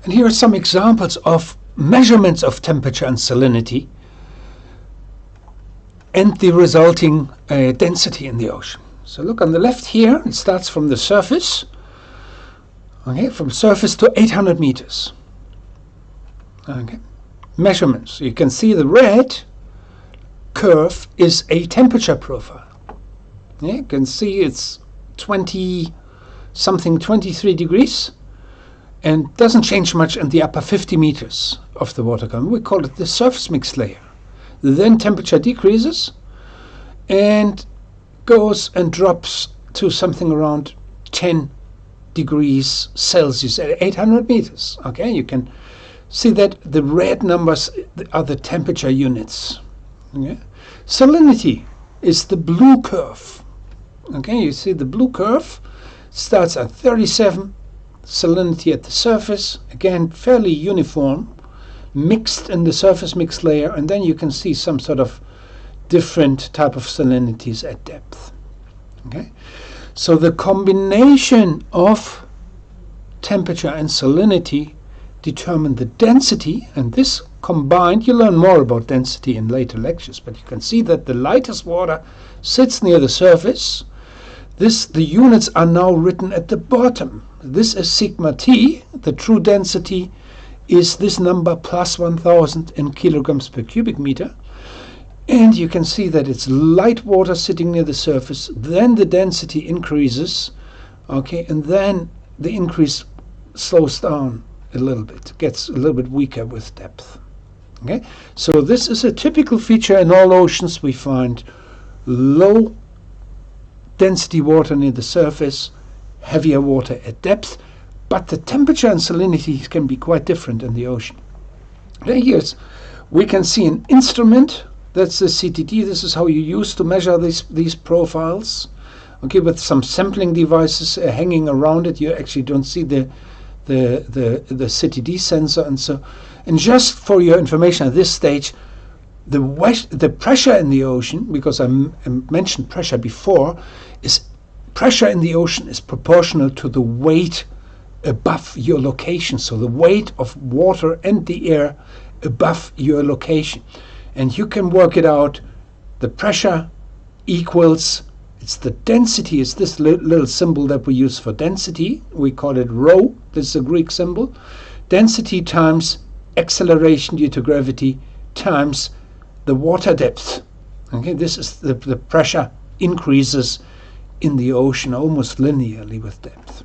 And here are some examples of measurements of temperature and salinity and the resulting density in the ocean. So look on the left here, it starts from the surface, okay, from surface to 800 meters. Okay. Measurements. You can see the red curve is a temperature profile. Yeah, you can see it's 23 degrees, and doesn't change much in the upper 50 meters of the water column. We call it the surface mixed layer. Then temperature decreases and goes and drops to something around 10 degrees Celsius at 800 meters. Okay, you can see that the red numbers are the temperature units. Okay? Salinity is the blue curve. Okay, you see the blue curve starts at 37, salinity at the surface, again fairly uniform, mixed in the surface mixed layer, and then you can see some sort of different type of salinities at depth. Okay, so the combination of temperature and salinity determine the density, and this combined, you learn more about density in later lectures, but you can see that the lightest water sits near the surface. The units are now written at the bottom. This is sigma T. The true density is this number plus 1000 in kilograms per cubic meter. And you can see that it's light water sitting near the surface. Then the density increases, okay, and then the increase slows down a little bit, gets a little bit weaker with depth. Okay, so this is a typical feature in all oceans. We find low density water near the surface, heavier water at depth, but the temperature and salinity can be quite different in the ocean. Here we can see an instrument, that's the CTD. This is how you use to measure these profiles. Okay, with some sampling devices hanging around it, you actually don't see the CTD sensor, and just for your information at this stage, the pressure in the ocean, because I mentioned pressure before, pressure in the ocean is proportional to the weight above your location. So the weight of water and the air above your location. And you can work it out. The pressure equals, it's the density, is this little symbol that we use for density. We call it rho. This is a Greek symbol. Density times acceleration due to gravity times the water depth. Okay, this is the pressure increases in the ocean almost linearly with depth.